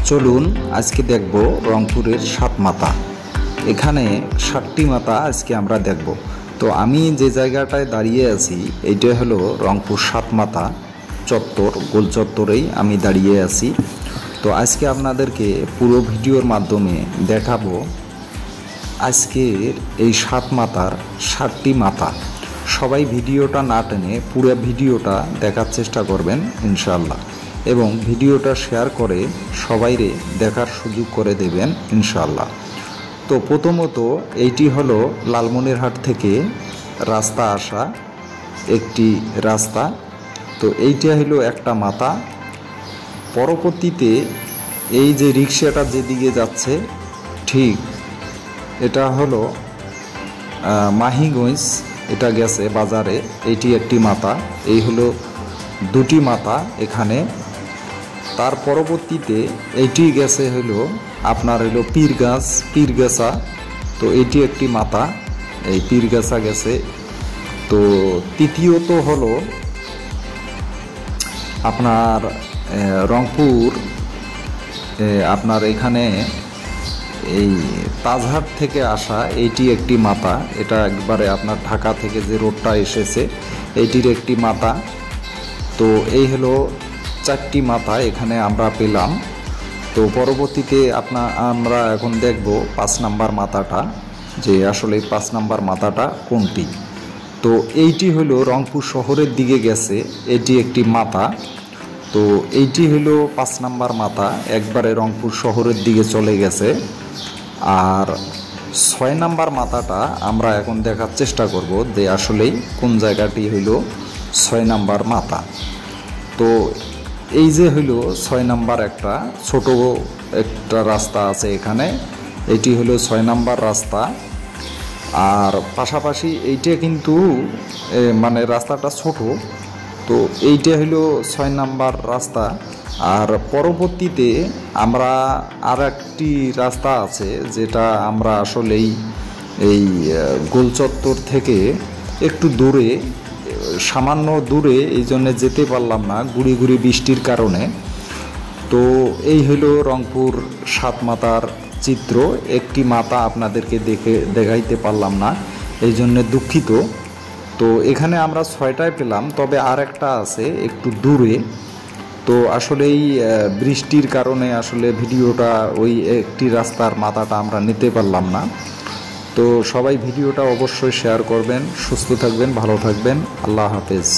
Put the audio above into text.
চলুন আজকে দেখব রংপুরের সাত মাতা। এখানে 7টি মাতা আজকে আমরা দেখব। তো আমি যে জায়গাটায় দাঁড়িয়ে আছি এইটা হলো রংপুর সাত মাতা চত্বর, গোল চত্বরেই আমি দাঁড়িয়ে আছি। তো আজকে আপনাদেরকে পুরো ভিডিওর মাধ্যমে দেখাবো আজকের এই সাত মাতার 7টি মাতা। সবাই ভিডিওটা না টেনে পুরো ভিডিওটা দেখার চেষ্টা করবেন ইনশাআল্লাহ, এবং ভিডিওটা শেয়ার করে সবাইরে দেখার সুযোগ করে দেবেন ইনশাআল্লাহ। তো প্রথমত এইটি হলো লালমনিরহাট থেকে রাস্তা আসা একটি রাস্তা। তো এইটা হলো একটা মাতা। পরবর্তীতে এই যে রিক্সাটা যেদিকে যাচ্ছে ঠিক এটা হলো মাহিগঞ্জ, এটা গেছে বাজারে, এইটি একটি মাতা। এই হলো দুটি মাতা এখানে। তার পরবর্তীতে এইটি গেছে হলো আপনার হলো পীরগাছা। তো এটি একটি মাতা, এই পীরগাছা গেছে। তো তৃতীয়ত হলো আপনার রংপুর, আপনার এখানে এই তাজহাট থেকে আসা এইটি একটি মাতা। এটা একবারে আপনার ঢাকা থেকে যে রোডটা এসেছে এইটির একটি মাতা। তো এই হলো 4টি মাতা এখানে আমরা পেলাম। তো পরবর্তীতে আমরা এখন দেখব 5 নাম্বার মাতাটা, যে আসলে 5 নাম্বার মাতাটা কোনটি। তো এইটি হলো রংপুর শহরের দিকে গেছে, এটি একটি মাতা। তো এইটি হলো 5 নাম্বার মাতা, একবারে রংপুর শহরের দিকে চলে গেছে। আর 6 নাম্বার মাতাটা আমরা এখন দেখার চেষ্টা করব যে আসলেই কোন জায়গাটি হইল 6 নাম্বার মাতা। তো এই যে হইলো 6 নাম্বার একটা ছোট একটা রাস্তা আছে এখানে, এটি হলো 6 নাম্বার রাস্তা। আর পাশাপাশি এইটা কিন্তু মানে রাস্তাটা ছোট। তো এইটা হলো 6 নাম্বার রাস্তা। আর পরবর্তীতে আমরা আর একটি রাস্তা আছে যেটা আমরা আসলেই এই গোলচত্বর থেকে একটু দূরে, সামান্য দূরে, এই জন্যে যেতে পারলাম না গুড়ি গুড়ি বৃষ্টির কারণে। তো এই হলো রংপুর সাত মাতার চিত্র। একটি মাতা আপনাদেরকে দেখাইতে পারলাম না, এই জন্যে দুঃখিত। তো এখানে আমরা 6টায় পেলাম, তবে আর একটা আছে একটু দূরে। তো আসলেই বৃষ্টির কারণে আসলে ভিডিওটা ওই একটি রাস্তার মাথাটা আমরা নিতে পারলাম না। তো সবাই ভিডিওটা অবশ্যই শেয়ার করবেন। সুস্থ থাকবেন, ভালো থাকবেন, আল্লাহ হাফেজ।